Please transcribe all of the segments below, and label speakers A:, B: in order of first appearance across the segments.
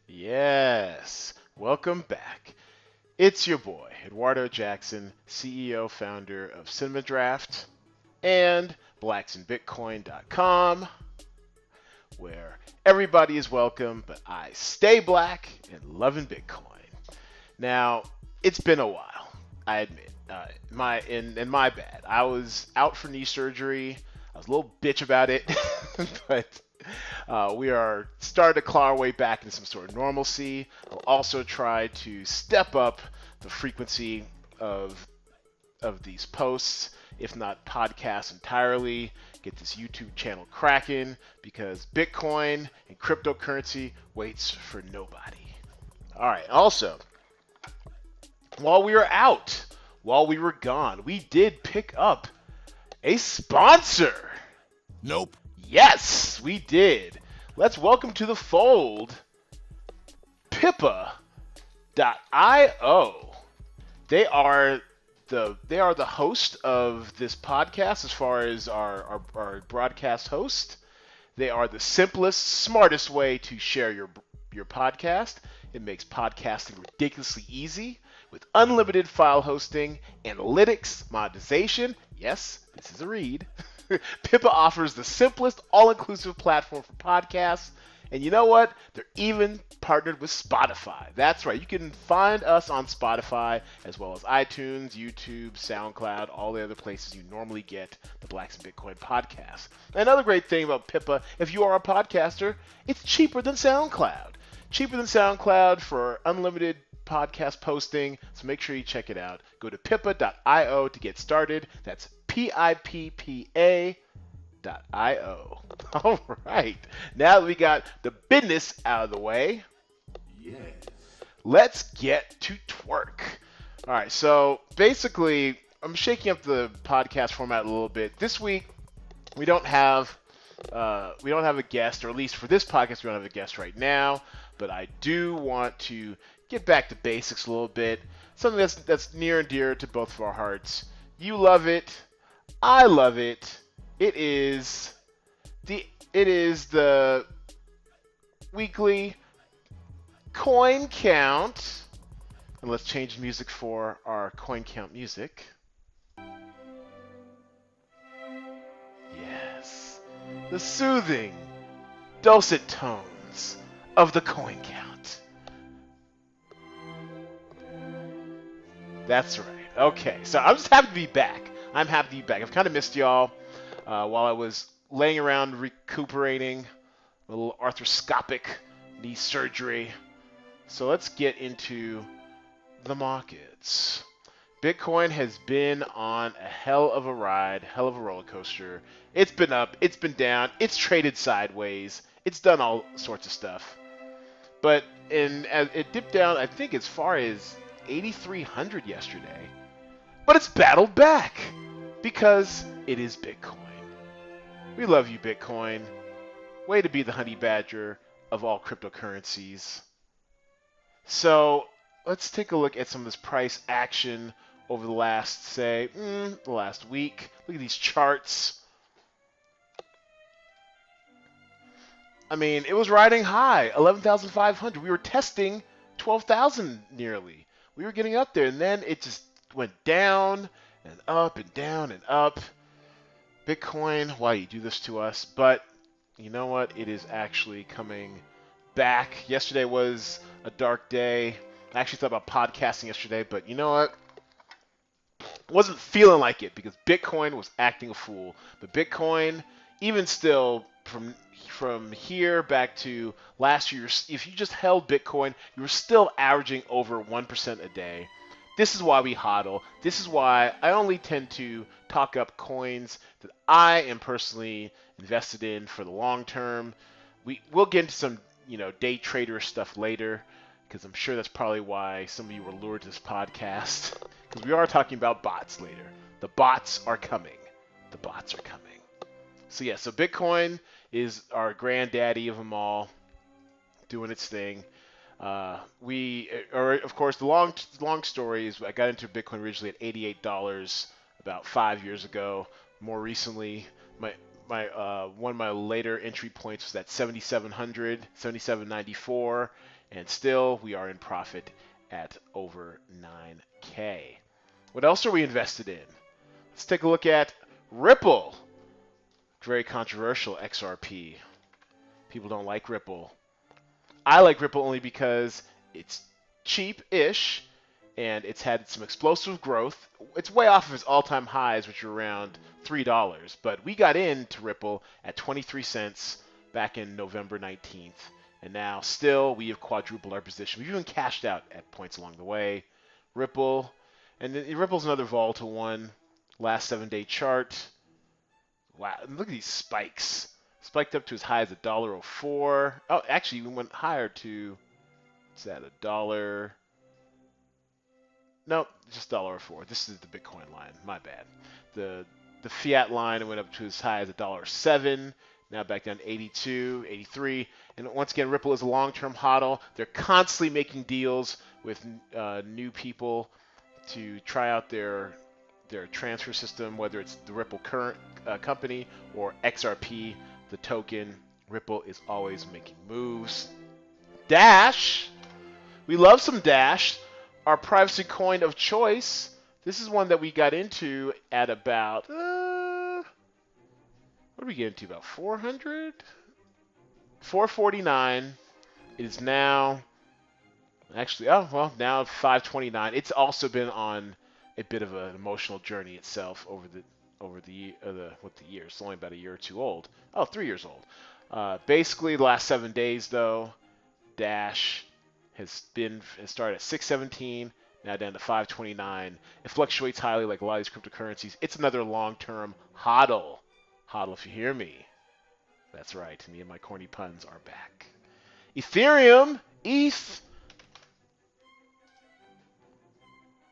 A: Yes, welcome back. It's your boy, Eduardo Jackson, CEO, founder of Cinema Draft and blacksandbitcoin.com, where everybody is welcome, but I stay black and loving Bitcoin. Now, it's been a while, I admit. My bad. I was out for knee surgery. I was a little bitch about it, but we are starting to claw our way back into some sort of normalcy. We'll also try to step up the frequency of these posts, if not podcasts entirely. Get this YouTube channel cracking because Bitcoin and cryptocurrency waits for nobody. All right. Also, while we were out, while we were gone, we did pick up a sponsor.
B: Nope.
A: Yes, we did. Let's welcome to the fold Pippa.io. They are the host of this podcast as far as our broadcast host. They are the simplest, smartest way to share your podcast. It makes podcasting ridiculously easy with unlimited file hosting, analytics, monetization. Yes, this is a read. Pippa offers the simplest, all-inclusive platform for podcasts. And you know what? They're even partnered with Spotify. That's right. You can find us on Spotify as well as iTunes, YouTube, SoundCloud, all the other places you normally get the Blacks and Bitcoin podcast. Another great thing about Pippa, if you are a podcaster, it's cheaper than SoundCloud. Cheaper than SoundCloud for unlimited podcast posting. So make sure you check it out. Go to pippa.io to get started. That's Pippa.io. All right. Now that we got the business out of the way,
B: Yes.
A: let's get to twerk. All right. So basically, I'm shaking up the podcast format a little bit. This week, we don't have a guest, or at least for this podcast, we don't have a guest right now. But I do want to get back to basics a little bit. Something that's near and dear to both of our hearts. You love it. I love it. It is the weekly coin count. And let's change music for our coin count music. Yes. The soothing, dulcet tones of the coin count. That's right. Okay, so I'm just happy to be back. I'm happy to be back. I've kind of missed y'all while I was laying around recuperating a little arthroscopic knee surgery. So let's get into the markets. Bitcoin has been on a hell of a ride, hell of a roller coaster. It's been up, it's been down, it's traded sideways, it's done all sorts of stuff. But as it dipped down, I think as far as 8,300 yesterday. But it's battled back because it is Bitcoin. We love you, Bitcoin. Way to be the honey badger of all cryptocurrencies. So let's take a look at some of this price action over the last, the last week. Look at these charts. I mean, it was riding high, 11,500. We were testing 12,000 nearly. We were getting up there, and then it just went down and up and down and up. Bitcoin, why you do this to us? But you know what? It is actually coming back. Yesterday was a dark day. I actually thought about podcasting yesterday, but you know what? Wasn't feeling like it because Bitcoin was acting a fool. But Bitcoin, even still, from here back to last year, if you just held Bitcoin, you were still averaging over 1% a day. This is why we hodl. This is why I only tend to talk up coins that I am personally invested in for the long term. We'll get into some day trader stuff later because I'm sure that's probably why some of you were lured to this podcast because we are talking about bots later. The bots are coming. The bots are coming. So yeah, so Bitcoin is our granddaddy of them all, doing its thing. Of course, the long story is I got into Bitcoin originally at $88 about 5 years ago. More recently, one of my later entry points was at 7,700, 7,794, And still, we are in profit at over 9K. What else are we invested in? Let's take a look at Ripple. Very controversial XRP. People don't like Ripple. I like Ripple only because it's cheap-ish and it's had some explosive growth. It's way off of its all-time highs, which are around $3. But we got into Ripple at 23 cents back in November 19th. And now, still, we have quadrupled our position. We've even cashed out at points along the way. Ripple, and Ripple's another volatile one. Last 7-day chart. Wow, look at these spikes. Spiked up to as high as $1.04. Oh, actually, we went higher to, what's that, $1? Nope, just $1.04. This is the Bitcoin line. My bad. The fiat line went up to as high as $1.07. Now back down to 82, 83. And once again, Ripple is a long-term hodl. They're constantly making deals with new people to try out their transfer system, whether it's the Ripple current company or XRP, the token. Ripple is always making moves. Dash. We love some Dash. Our privacy coin of choice. This is one that we got into at about, what did we get into? About 400? 449. It is now, actually, now 529. It's also been on a bit of an emotional journey itself over the year. It's only about a year or two old. Oh, 3 years old. Basically, the last 7 days, though, Dash has started at 617, now down to 529. It fluctuates highly like a lot of these cryptocurrencies. It's another long-term hodl. Hodl, if you hear me. That's right. Me and my corny puns are back. Ethereum, ETH,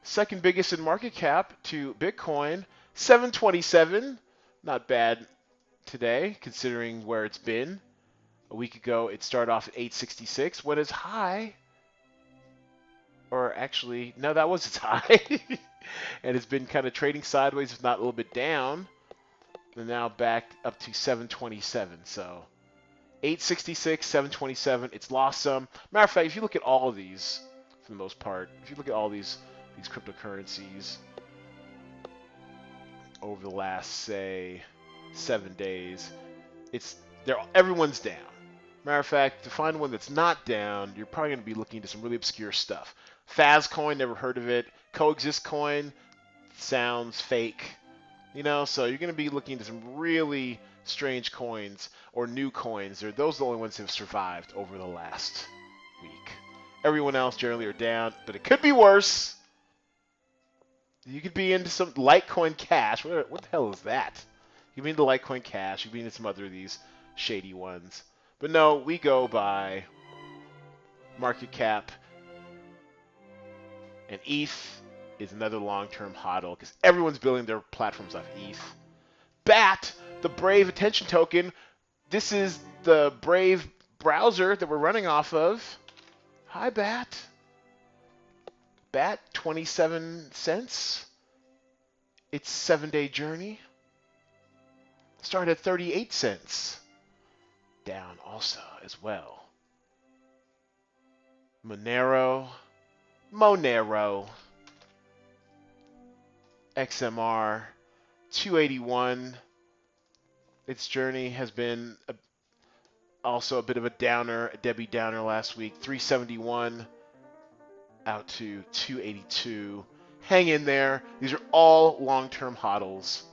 A: second biggest in market cap to Bitcoin, 727. Not bad today, considering where it's been. A week ago, it started off at 866. What is high? Or actually, no, that was its high. And it's been kind of trading sideways, if not a little bit down. And now back up to 727. So 866, 727. It's lost some. Matter of fact, if you look at all of these, for the most part, if you look at all these cryptocurrencies over the last, say, 7 days, everyone's down. Matter of fact, to find one that's not down, you're probably going to be looking into some really obscure stuff. Fazcoin, never heard of it. Coexist Coin sounds fake. So you're going to be looking into some really strange coins or new coins. Those are the only ones that have survived over the last week. Everyone else generally are down, but it could be worse. You could be into some Litecoin Cash. What the hell is that? You could be into Litecoin Cash. You could be into some other of these shady ones. But no, we go by market cap. And ETH is another long-term hodl because everyone's building their platforms off ETH. BAT, the Brave attention token. This is the Brave browser that we're running off of. Hi, BAT. BAT, 27 cents. Its 7-day journey. Started at 38 cents. Down also as well. Monero. XMR, 281. Its journey has been also a bit of a downer, a Debbie Downer last week. 371 out to 282. Hang in there. These are all long-term hodls.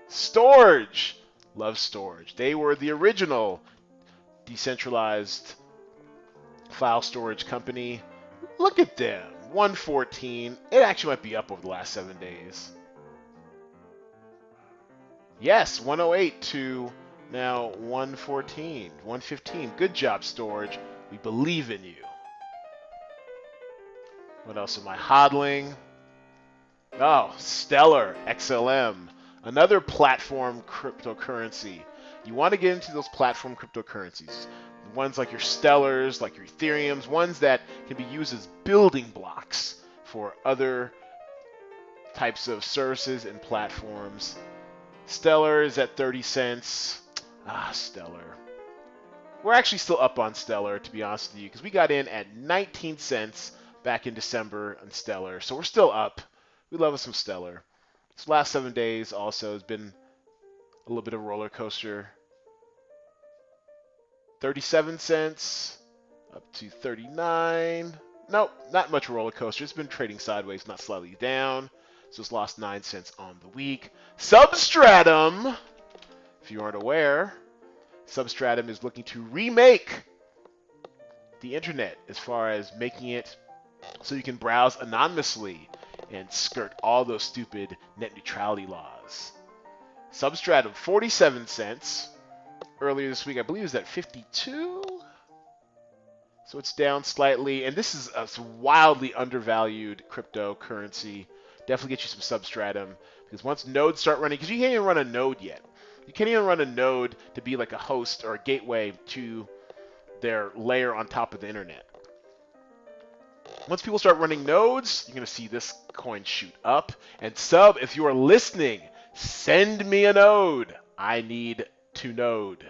A: Storj. Love Storj. They were the original decentralized file storage company. Look at them. 114. It actually might be up over the last 7 days. Yes, 108 to now 114. 115. Good job, Storj. We believe in you. What else am I hodling? Oh, Stellar XLM. Another platform cryptocurrency. You want to get into those platform cryptocurrencies. Ones like your Stellars, like your Ethereums, ones that can be used as building blocks for other types of services and platforms. Stellar is at 30 cents. Stellar. We're actually still up on Stellar, to be honest with you, because we got in at 19 cents back in December on Stellar. So we're still up. We love us some Stellar. This last 7 days also has been a little bit of a roller coaster. 37 cents up to 39. Nope, not much roller coaster. It's been trading sideways, not slightly down. So it's lost 9 cents on the week. Substratum, if you aren't aware, Substratum is looking to remake the internet as far as making it so you can browse anonymously and skirt all those stupid net neutrality laws. Substratum, 47 cents. Earlier this week, I believe it was at 52. So it's down slightly. And this is a wildly undervalued cryptocurrency. Definitely get you some Substratum. Because once nodes start running, because you can't even run a node yet. You can't even run a node to be like a host or a gateway to their layer on top of the internet. Once people start running nodes, you're going to see this coin shoot up. And Sub, if you are listening, send me a node. I need to node.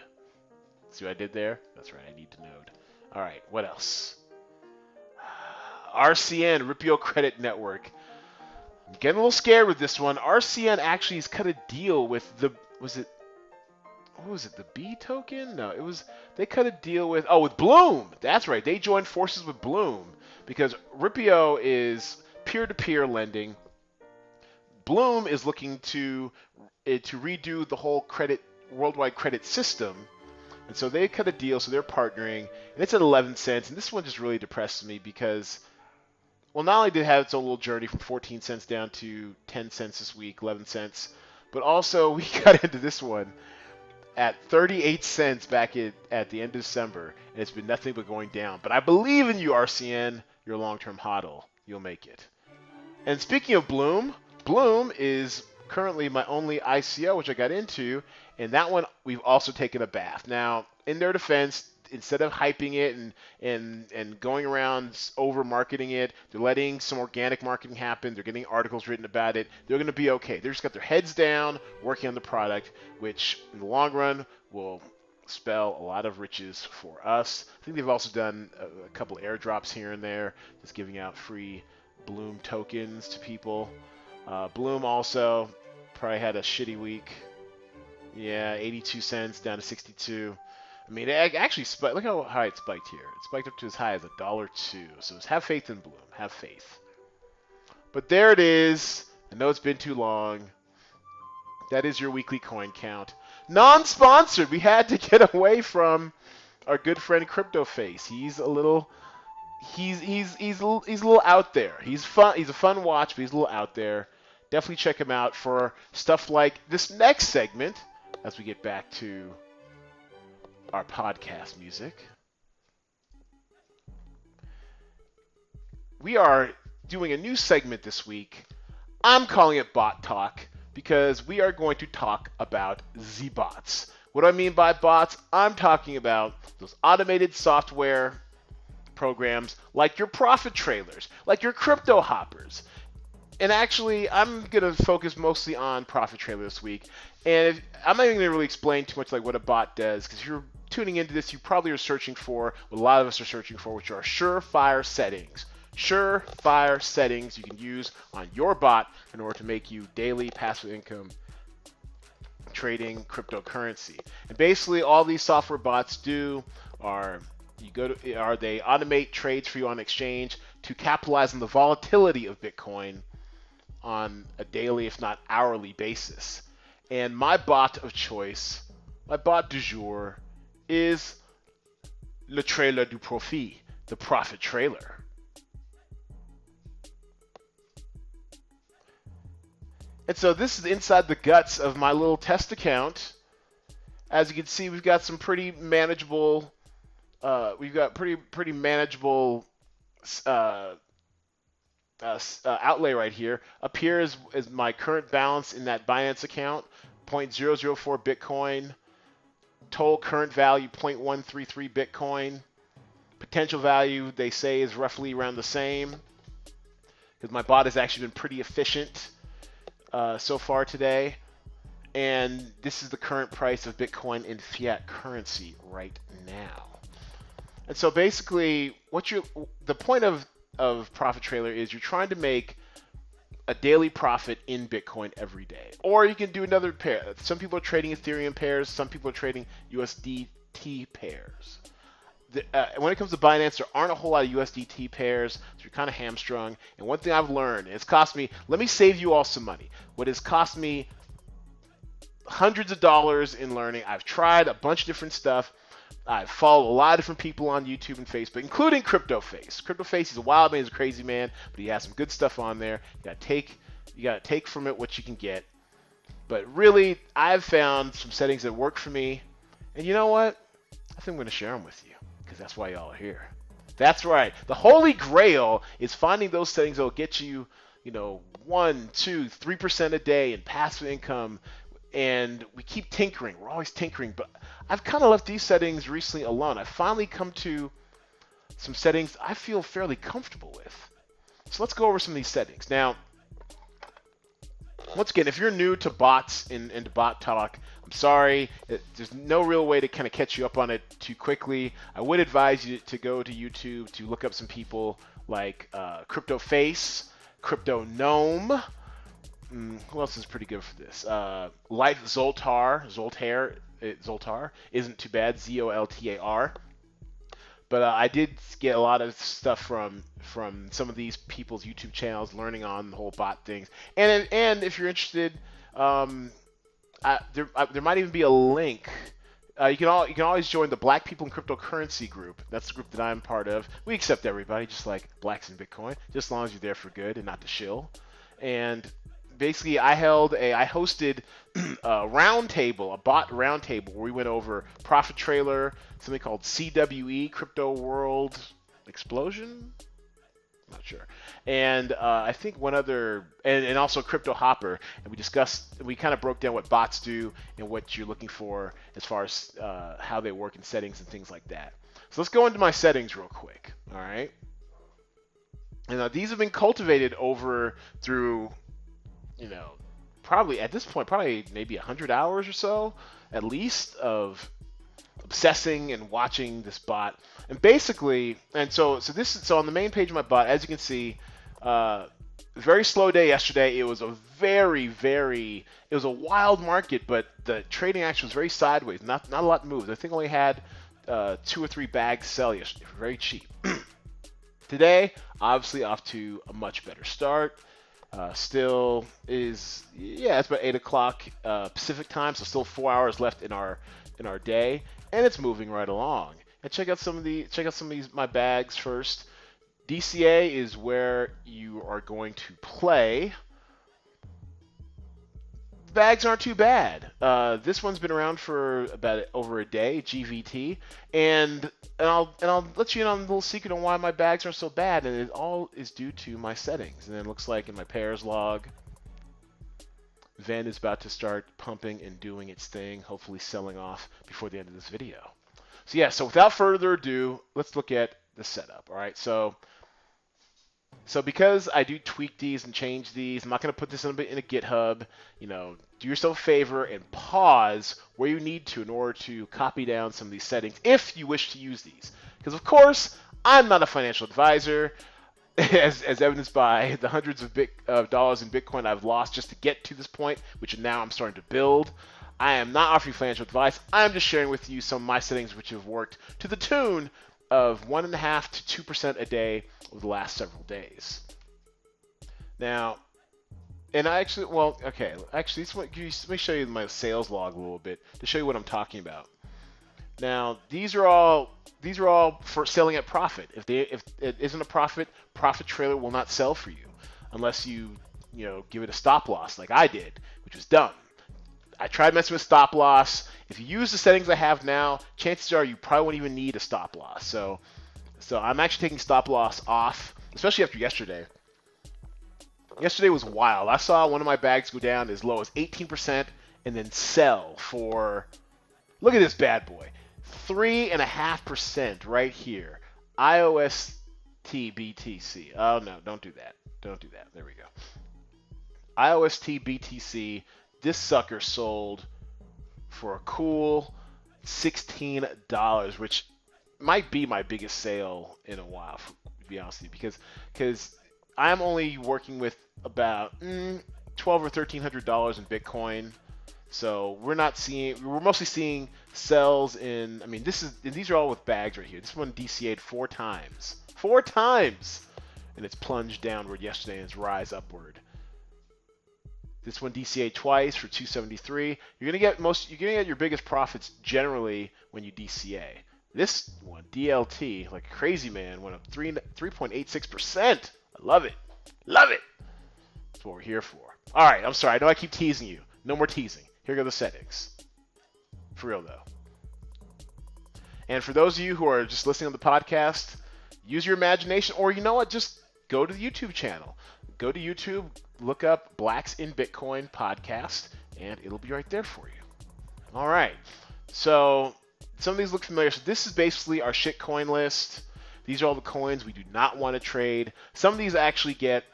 A: See what I did there? That's right, I need to node. All right, what else? RCN, Ripio Credit Network. I'm getting a little scared with this one. RCN actually has cut a deal with the, what was it, the B token? No, they cut a deal with Bloom. That's right, they joined forces with Bloom because Ripio is peer-to-peer lending. Bloom is looking to redo the whole worldwide credit system. And so they cut a deal, so they're partnering, and it's at 11 cents. And this one just really depresses me because, well, not only did it have its own little journey from 14 cents down to 10 cents this week, 11 cents, but also we got into this one at 38 cents back at the end of December, and it's been nothing but going down. But I believe in you, RCN. You're a long-term hodl. You'll make it. And speaking of Bloom, Bloom is currently my only ICO, which I got into, and that one we've also taken a bath. Now, in their defense, instead of hyping it and going around over marketing it, they're letting some organic marketing happen. They're getting articles written about it. They're going to be okay. They're just got their heads down, working on the product, which in the long run will spell a lot of riches for us. I think they've also done a couple airdrops here and there, just giving out free Bloom tokens to people. Bloom also probably had a shitty week. Yeah, 82 cents down to 62. I mean, it actually spiked. Look how high it spiked here. It spiked up to as high as $1.02. So have faith in Bloom. Have faith. But there it is. I know it's been too long. That is your weekly coin count. Non-sponsored. We had to get away from our good friend CryptoFace. He's a little. He's a little out there. He's fun. He's a fun watch, but he's a little out there. Definitely check him out for stuff like this next segment as we get back to our podcast music. We are doing a new segment this week. I'm calling it Bot Talk because we are going to talk about Z-bots. What do I mean by bots? I'm talking about those automated software programs like your profit trailers, like your crypto hoppers. And actually, I'm going to focus mostly on profit trailer this week. And I'm not even going to really explain too much like what a bot does, because if you're tuning into this, you probably are searching for what a lot of us are searching for, which are surefire settings. Surefire settings you can use on your bot in order to make you daily passive income trading cryptocurrency. And basically, all these software bots do are they automate trades for you on exchange to capitalize on the volatility of Bitcoin on a daily, if not hourly basis. And my bot of choice, my bot du jour, is Le Trailer du Profit, the profit trailer. And so this is inside the guts of my little test account. As you can see, we've got some pretty manageable, pretty manageable outlay right here. Up here is my current balance in that Binance account, 0.004 Bitcoin. Total current value, 0.133 Bitcoin. Potential value, they say, is roughly around the same. Because my bot has actually been pretty efficient so far today. and this is the current price of Bitcoin in fiat currency right now. And so basically, the point of Profit Trailer is you're trying to make a daily profit in Bitcoin every day. Or you can do another pair. Some people are trading Ethereum pairs. Some people are trading USDT pairs. When it comes to Binance, there aren't a whole lot of USDT pairs, so you're kind of hamstrung. And one thing I've learned, it's cost me, let me save you all some money. What has cost me hundreds of dollars in learning. I've tried a bunch of different stuff. I follow a lot of different people on YouTube and Facebook, including CryptoFace. CryptoFace, he's a wild man, he's a crazy man, but he has some good stuff on there. You gotta take from it what you can get. But really, I've found some settings that work for me, and you know what? I think I'm gonna share them with you, because that's why y'all are here. That's right. The holy grail is finding those settings that will get you, 1, 2, 3% a day in passive income. And we keep tinkering. We're always tinkering. But I've kind of left these settings recently alone. I've finally come to some settings I feel fairly comfortable with. So let's go over some of these settings. Now, once again, if you're new to bots and to bot talk, I'm sorry. There's no real way to kind of catch you up on it too quickly. I would advise you to go to YouTube to look up some people like CryptoFace, CryptoGnome. Who else is pretty good for this? Life Zoltar isn't too bad. Zoltar. But I did get a lot of stuff from some of these people's YouTube channels, learning on the whole bot things. And if you're interested, there might even be a link. You can always join the Black People in Cryptocurrency group. That's the group that I'm part of. We accept everybody, just like blacks in Bitcoin, just as long as you're there for good and not to shill. And basically, I hosted a roundtable, a bot roundtable, where we went over Profit Trailer, something called CWE, Crypto World Explosion? I'm not sure. And I think one other, and also Crypto Hopper, and we kind of broke down what bots do and what you're looking for as far as how they work in settings and things like that. So let's go into my settings real quick, all right? And these have been cultivated through probably at this point, maybe 100 hours or so, at least, of obsessing and watching this bot. And basically, so on the main page of my bot, as you can see, very slow day yesterday. It was a it was a wild market, but the trading action was very sideways. Not a lot moved. I think I only had 2 or 3 bags sell yesterday, very cheap. Today, obviously off to a much better start. It's about 8 o'clock Pacific time, so still 4 hours left in our day, and it's moving right along. And check out some of these my bags first. DCA is where you are going to play. Bags aren't too bad. This one's been around for about over a day, GVT, and I'll let you in on a little secret on why my bags are so bad, and it all is due to my settings. And then it looks like in my pairs log, Venn is about to start pumping and doing its thing, hopefully selling off before the end of this video. So without further ado, let's look at the setup. All right, so because I do tweak these and change these, I'm not going to put this in a GitHub. Do yourself a favor and pause where you need to in order to copy down some of these settings if you wish to use these. Because, of course, I'm not a financial advisor, as evidenced by the hundreds of dollars in Bitcoin I've lost just to get to this point, which now I'm starting to build. I am not offering financial advice. I'm just sharing with you some of my settings which have worked to the tune of 1.5% to 2% a day over the last several days. Now, and let me show you my sales log a little bit to show you what I'm talking about. Now, these are all for selling at profit. If it isn't a profit, Profit Trailer will not sell for you unless you give it a stop loss like I did, which was dumb. I tried messing with stop loss. If you use the settings I have now, chances are you probably won't even need a stop loss. So I'm actually taking stop loss off, especially after yesterday. Yesterday was wild. I saw one of my bags go down as low as 18% and then sell for, look at this bad boy, 3.5% right here. IOST BTC. Oh no, don't do that. Don't do that. There we go. IOST BTC this sucker sold for a cool $16, which might be my biggest sale in a while, to be honest with you, because I'm only working with about $1,200 or $1,300 in Bitcoin. So we're mostly seeing sells in, I mean, these are all with bags right here. This one DCA'd 4 times. 4 times! And it's plunged downward yesterday and it's rise upward. This one DCA'd twice for 273. You're gonna get your biggest profits generally when you DCA. This one, DLT, like a crazy man, went up 3.86%. I love it. Love it. That's what we're here for. All right, I'm sorry. I know I keep teasing you. No more teasing. Here go the settings. For real, though. And for those of you who are just listening on the podcast, use your imagination, or you know what? Just go to the YouTube channel. Go to YouTube, look up Blacks in Bitcoin podcast, and it'll be right there for you. All right. So some of these look familiar. So this is basically our shitcoin list. These are all the coins we do not want to trade. Some of these actually get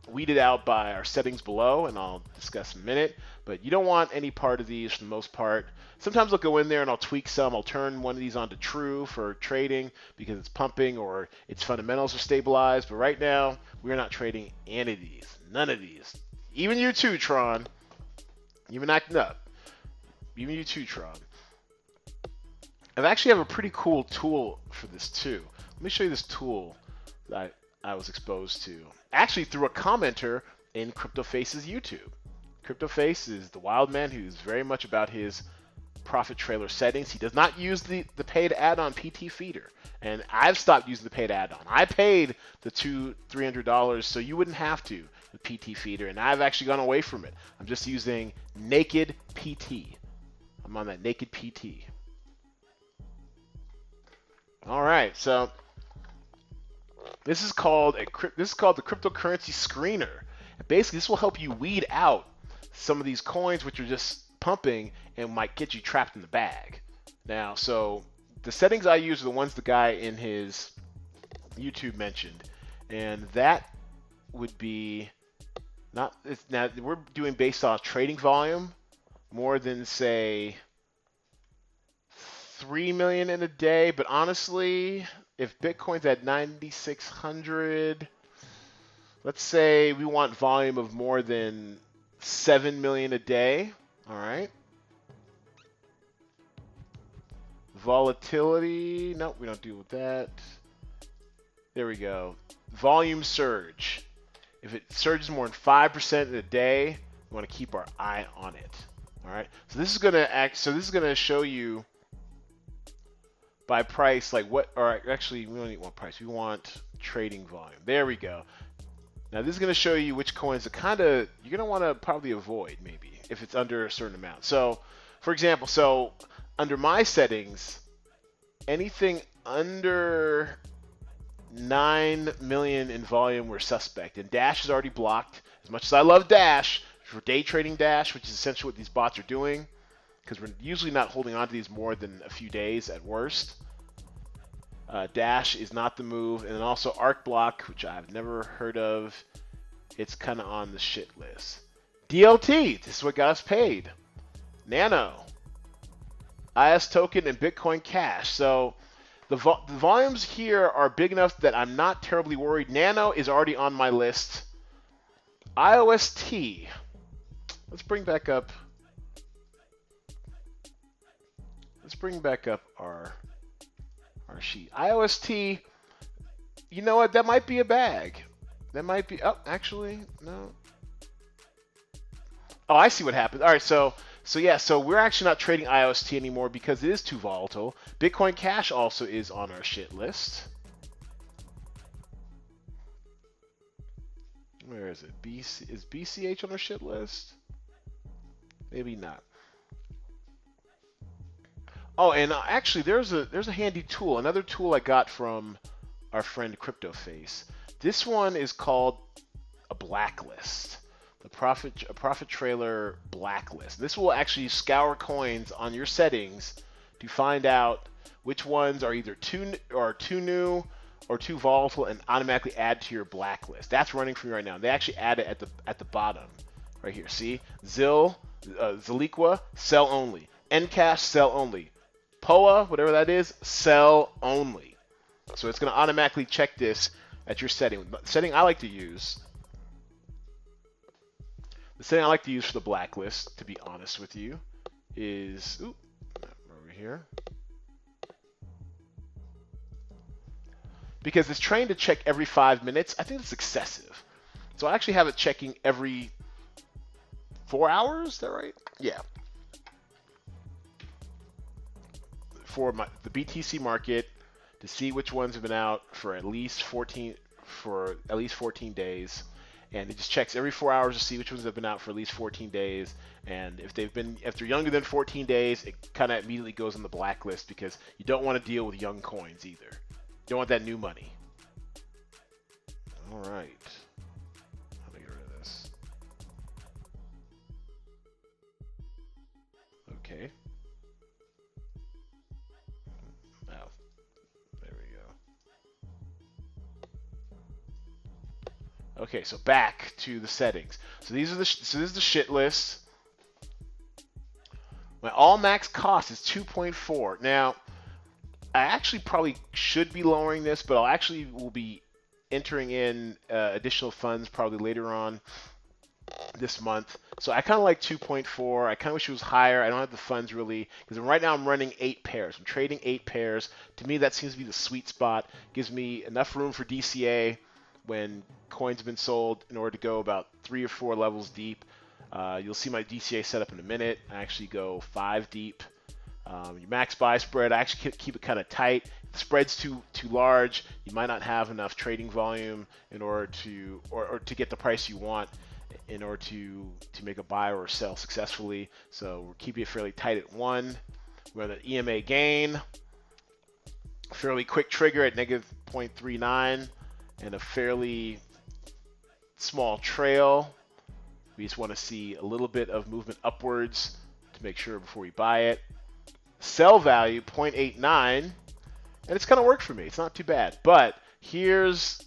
A: weeded out by our settings below, and I'll discuss in a minute. But you don't want any part of these for the most part. Sometimes I'll go in there and I'll tweak some. I'll turn one of these onto true for trading because it's pumping or its fundamentals are stabilized. But right now, we're not trading any of these. None of these. Even you too, Tron. You've been acting up. Even you too, Tron. I actually have a pretty cool tool for this too. Let me show you this tool that I was exposed to. Actually through a commenter in CryptoFace's YouTube. CryptoFace is the wild man who's very much about his profit trailer settings. He does not use the paid add-on PT Feeder. And I've stopped using the paid add-on. I paid the $300 so you wouldn't have to, the PT Feeder, and I've actually gone away from it. I'm just using Naked PT. I'm on that Naked PT. All right, so this is called the cryptocurrency screener. And basically, this will help you weed out some of these coins which are just pumping and might get you trapped in the bag. Now, so the settings I use are the ones the guy in his YouTube mentioned, and that would be now we're doing based off trading volume more than say 3 million in a day, but honestly, if Bitcoin's at 9,600, let's say we want volume of more than 7 million a day, all right? Volatility, no, we don't deal with that. There we go. Volume surge. If it surges more than 5% in a day, we want to keep our eye on it. All right. So this is gonna show you by price, like what, or actually we don't need one price. We want trading volume. There we go. Now this is going to show you which coins are you're going to want to probably avoid maybe if it's under a certain amount. So for example, so under my settings, anything under 9 million in volume we're suspect. And Dash is already blocked. As much as I love Dash, for day trading Dash, which is essentially what these bots are doing, because we're usually not holding on to these more than a few days at worst. Dash is not the move. And then also Arc Block, which I've never heard of. It's kind of on the shit list. DLT, this is what got us paid. Nano, IS Token, and Bitcoin Cash. So the volumes here are big enough that I'm not terribly worried. Nano is already on my list. IOST. Let's bring back up our sheet. IOST, you know what? That might be a bag. That might be, oh, actually, no. Oh, I see what happened. All right, so we're actually not trading IOST anymore because it is too volatile. Bitcoin Cash also is on our shit list. Where is it? Is BCH on our shit list? Maybe not. Oh, and actually, there's a handy tool. Another tool I got from our friend CryptoFace. This one is called a blacklist. A profit trailer blacklist. This will actually scour coins on your settings to find out which ones are either too new or too volatile, and automatically add to your blacklist. That's running for you right now. They actually add it at the bottom right here. See, ZIL Zaliqua, sell only. Encash, sell only. POA, whatever that is, sell only. So it's going to automatically check this at your setting. The setting I like to use for the blacklist, to be honest with you, is over here. Because it's trained to check every 5 minutes. I think it's excessive. So I actually have it checking every 4 hours. Is that right? Yeah. For the BTC market, to see which ones have been out for at least 14 days, and it just checks every 4 hours to see which ones have been out for at least 14 days. And if they're younger than 14 days, it kind of immediately goes on the blacklist, because you don't want to deal with young coins either. You don't want that new money. All right. How do I get rid of this? Okay. Oh, there we go. Okay, so back to the settings. So this is the shit list. My all max cost is 2.4. Now, I actually probably should be lowering this, but will be entering in additional funds probably later on this month. So I kind of like 2.4. I kind of wish it was higher. I don't have the funds really, because right now I'm running 8 pairs. I'm trading 8 pairs. To me, that seems to be the sweet spot. Gives me enough room for DCA when coins have been sold in order to go about 3 or 4 levels deep. You'll see my DCA setup in a minute. I actually go 5 deep. Your max buy spread, I actually keep it kind of tight. If the spread's too large, you might not have enough trading volume in order to, or to get the price you want in order to make a buy or sell successfully. So we're keeping it fairly tight at 1. We have the EMA gain, fairly quick trigger at negative 0.39, and a fairly small trail. We just want to see a little bit of movement upwards to make sure before we buy it. Sell value 0.89, and it's kind of worked for me. It's not too bad. But here's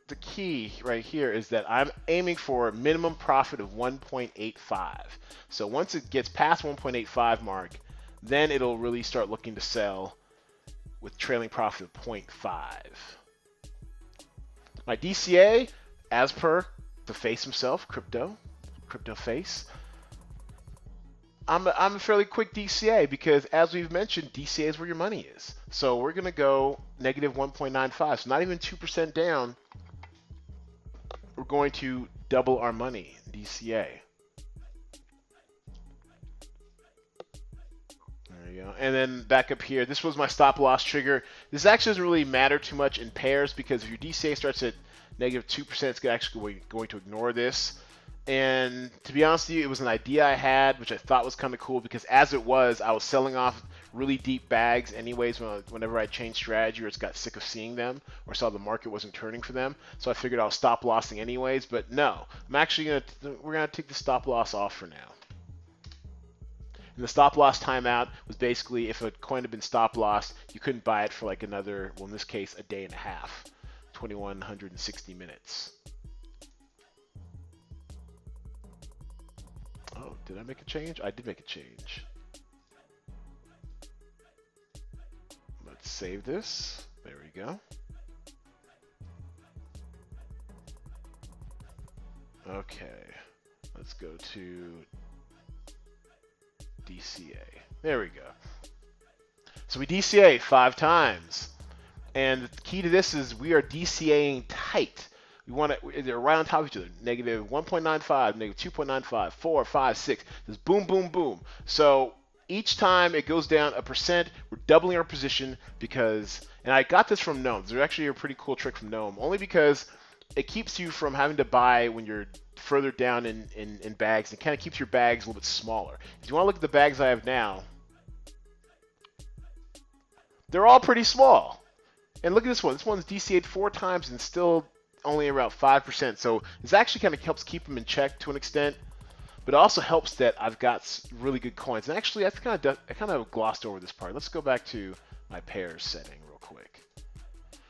A: the key right here, is that I'm aiming for a minimum profit of 1.85. So once it gets past 1.85 mark, then it'll really start looking to sell with trailing profit of 0.5. My DCA, as per the face himself, crypto face, I'm a fairly quick DCA, because as we've mentioned, DCA is where your money is. So we're going to go negative 1.95. So not even 2% down. We're going to double our money, DCA. There you go. And then back up here, this was my stop loss trigger. This actually doesn't really matter too much in pairs, because if your DCA starts at negative 2%, it's actually going to ignore this. And to be honest with you, it was an idea I had, which I thought was kind of cool, because as it was, I was selling off really deep bags anyways whenever I changed strategy or just got sick of seeing them or saw the market wasn't turning for them. So I figured I'll stop lossing anyways. But no, we're gonna take the stop loss off for now. And the stop loss timeout was basically if a coin had been stop lossed, you couldn't buy it for like another, well in this case, a day and a half, 2160 minutes. Oh, did I make a change? I did make a change. Let's save this. There we go. Okay. Let's go to DCA. There we go. So we DCA 5 times. And the key to this is we are DCAing tight. We want it, they're right on top of each other. Negative 1.95, negative 2.95, 4, 5, 6. Just boom, boom, boom. So each time it goes down 1%, we're doubling our position because, and I got this from Gnome. There's actually a pretty cool trick from Gnome, only because it keeps you from having to buy when you're further down in bags. It kind of keeps your bags a little bit smaller. If you want to look at the bags I have now, they're all pretty small. And look at this one. This one's DCA'd 4 times and still only around 5%. So this actually kind of helps keep them in check to an extent. But it also helps that I've got really good coins. And actually, I kind of glossed over this part. Let's go back to my pairs setting real quick.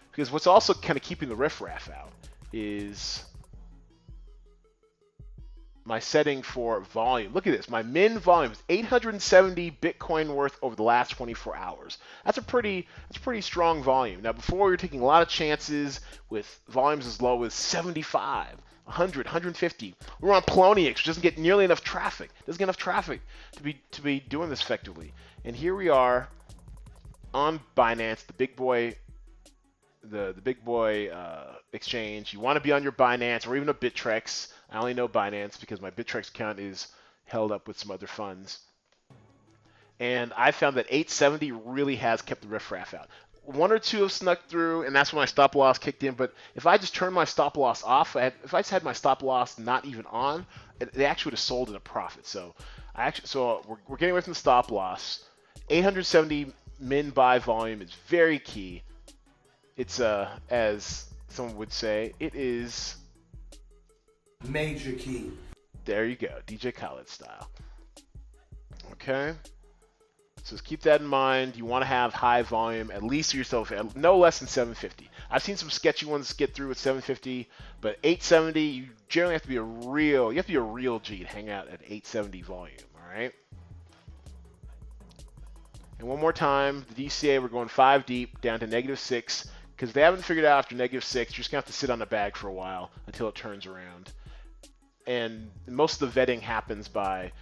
A: Because what's also kind of keeping the riffraff out is my setting for volume. Look at this. My min volume is 870 Bitcoin worth over the last 24 hours. That's a pretty strong volume. Now, before we were taking a lot of chances with volumes as low as 75, 100, 150. We're on Poloniex, which doesn't get nearly enough traffic. Doesn't get enough traffic to be doing this effectively. And here we are on Binance, the big boy exchange. You want to be on your Binance or even a Bittrex. I only know Binance because my Bittrex account is held up with some other funds. And I found that 870 really has kept the riffraff out. One or two have snuck through, and that's when my stop loss kicked in. But if I just turned my stop loss off, if I just had my stop loss not even on, they actually would have sold at a profit. So we're getting away from the stop loss. 870 min buy volume is very key. It's as someone would say, it is
B: major key.
A: There you go, DJ Khaled style. Okay. So just keep that in mind. You want to have high volume, at least yourself, no less than 750. I've seen some sketchy ones get through with 750, but 870, you generally have to be a real G to hang out at 870 volume, all right? And one more time, the DCA, we're going 5 deep down to -6, because they haven't figured out after -6, you're just going to have to sit on the bag for a while until it turns around. And most of the vetting happens by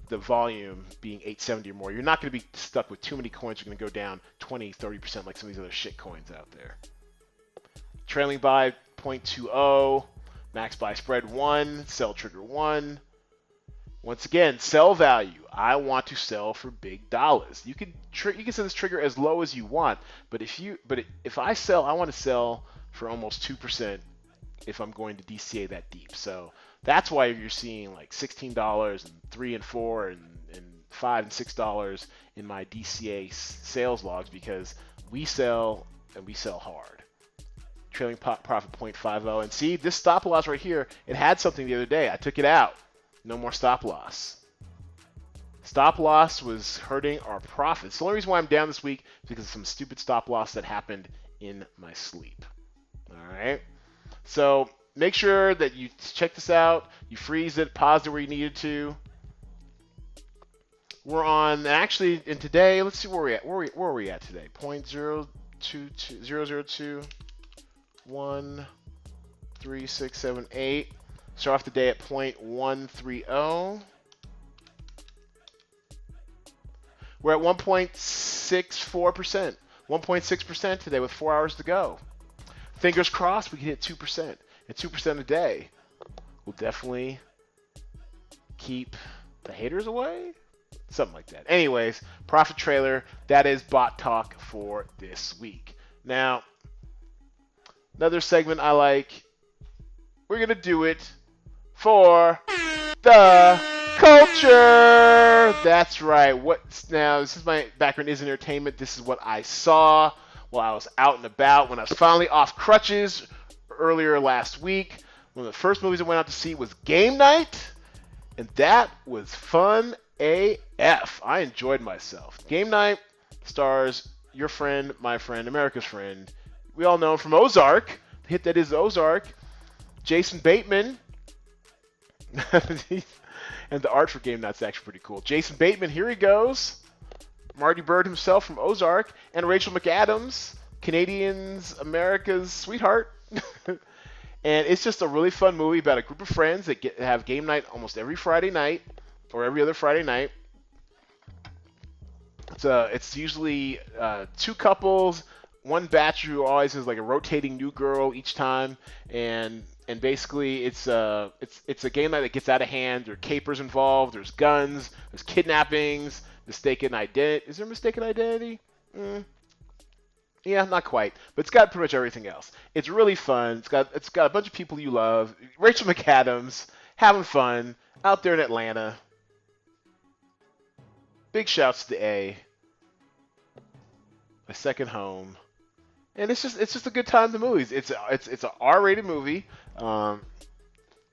A: the volume being 870 or more. You're not going to be stuck with too many coins. You're going to go down 20, 30% like some of these other shit coins out there. Trailing by 0.20, max buy spread 1, sell trigger 1. Once again, sell value. I want to sell for big dollars. You can set this trigger as low as you want, but if I sell, I want to sell for almost 2% if I'm going to DCA that deep. So that's why you're seeing like $16 and $3 and $4 and $5 and $6 in my DCA sales logs, because we sell and we sell hard. Trailing profit 0.50, and see this stop loss right here. It had something the other day. I took it out. No more stop loss. Stop loss was hurting our profits. The only reason why I'm down this week is because of some stupid stop loss that happened in my sleep. All right. So make sure that you check this out. You freeze it, pause it where you needed to. We're on, actually, and today, let's see where we're at. Where are we at today? 0.02200213678. Start off the day at 0.130. We're at 1.64%. 1.6% today with 4 hours to go. Fingers crossed we can hit 2%. And 2% a day will definitely keep the haters away. Something like that. Anyways, profit trailer, that is bot talk for this week. Now, another segment I like, we're going to do it for the culture. That's right. Now, this is my background is entertainment. This is what I saw while I was out and about when I was finally off crutches earlier last week. One of the first movies I went out to see was Game Night, and that was fun AF. I enjoyed myself. Game Night stars your friend, my friend, America's friend. We all know him from Ozark, the hit that is Ozark. Jason Bateman. And the art for Game Night's actually pretty cool. Jason Bateman, here he goes. Marty Byrde himself from Ozark. And Rachel McAdams, Canadians, America's sweetheart. And it's just a really fun movie about a group of friends that have game night almost every Friday night or every other Friday night. It's usually 2 couples, one bachelor who always is like a rotating new girl each time, and basically it's a game night that gets out of hand. There are capers involved. There's guns. There's kidnappings. Mistaken identity. Is there mistaken identity? Yeah, not quite, but it's got pretty much everything else. It's really fun. It's got a bunch of people you love. Rachel McAdams having fun out there in Atlanta. Big shouts to A, my second home, and it's just a good time in the movies. It's an R-rated movie. A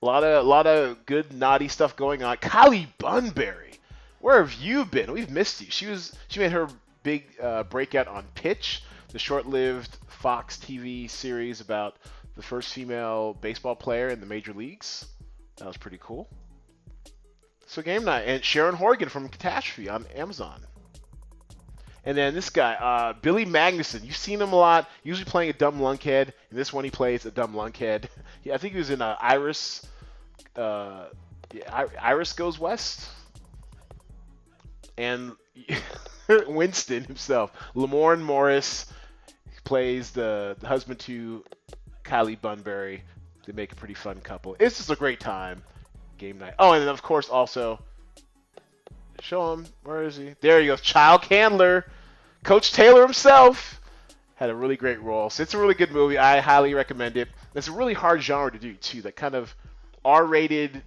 A: lot of good naughty stuff going on. Kylie Bunbury, where have you been? We've missed you. She made her big breakout on Pitch, the short-lived Fox TV series about the first female baseball player in the major leagues. That was pretty cool. So game night. And Sharon Horgan from Catastrophe on Amazon. And then this guy, Billy Magnuson. You've seen him a lot, usually playing a dumb lunkhead. In this one, he plays a dumb lunkhead. Yeah, I think he was in Iris. Iris Goes West. And Winston himself, Lamorne Morris, plays the husband to Kylie Bunbury. They make a pretty fun couple. It's just a great time. Game night. Oh, and then of course also, show him, where is he? There he goes, Child Candler. Coach Taylor himself had a really great role. So it's a really good movie. I highly recommend it. It's a really hard genre to do too. That kind of R-rated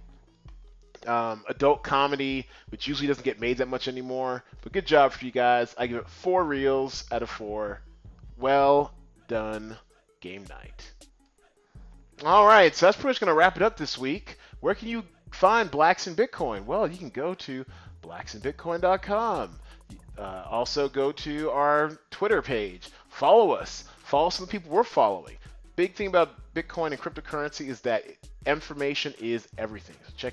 A: adult comedy, which usually doesn't get made that much anymore. But good job for you guys. I give it 4 reels out of 4. Well done, game night. All right, so that's pretty much going to wrap it up this week. Where can you find Blacks in Bitcoin? Well, you can go to blacksinbitcoin.com. Also go to our Twitter page. Follow us. Follow some of the people we're following. Big thing about Bitcoin and cryptocurrency is that information is everything. So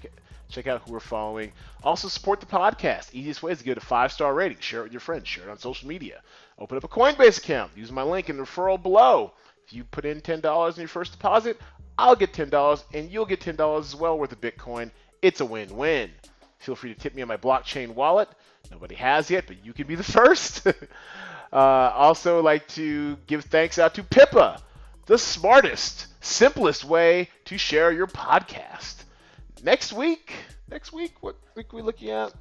A: check out who we're following. Also support the podcast. Easiest way is to give it a 5-star rating. Share it with your friends. Share it on social media. Open up a Coinbase account. Use my link in the referral below. If you put in $10 in your first deposit, I'll get $10 and you'll get $10 as well worth of Bitcoin. It's a win-win. Feel free to tip me on my blockchain wallet. Nobody has yet, but you can be the first. Also like to give thanks out to Pippa, the smartest, simplest way to share your podcast. Next week, what week are we looking at?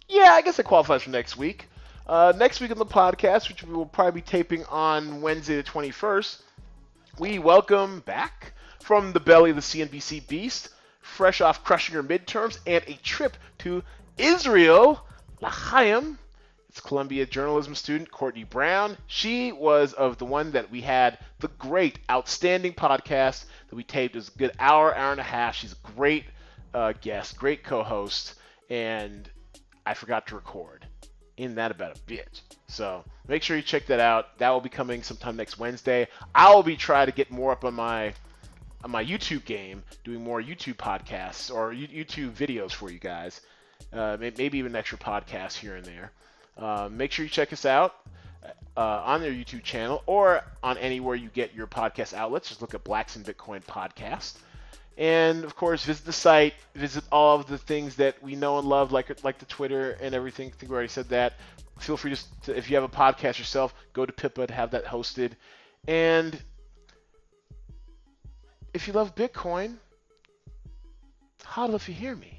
A: Yeah, I guess it qualifies for next week. Next week on the podcast, which we will probably be taping on Wednesday the 21st, we welcome back from the belly of the CNBC beast, fresh off crushing her midterms and a trip to Israel, L'Chaim. It's Columbia journalism student Courtney Brown. She was of the one that we had the great, outstanding podcast that we taped. It was a good hour and a half. She's a great guest, great co-host, and I forgot to record in that about a bit. So make sure you check that out. That will be coming sometime next Wednesday. I will be trying to get more up on my YouTube game, doing more YouTube podcasts or YouTube videos for you guys. Maybe even an extra podcast here and there. Make sure you check us out on their YouTube channel or on anywhere you get your podcast outlets. Just look at Blacks in Bitcoin podcast. And, of course, visit the site. Visit all of the things that we know and love, like the Twitter and everything. I think we already said that. Feel free to, if you have a podcast yourself, go to Pippa to have that hosted. And if you love Bitcoin, holla if you hear me.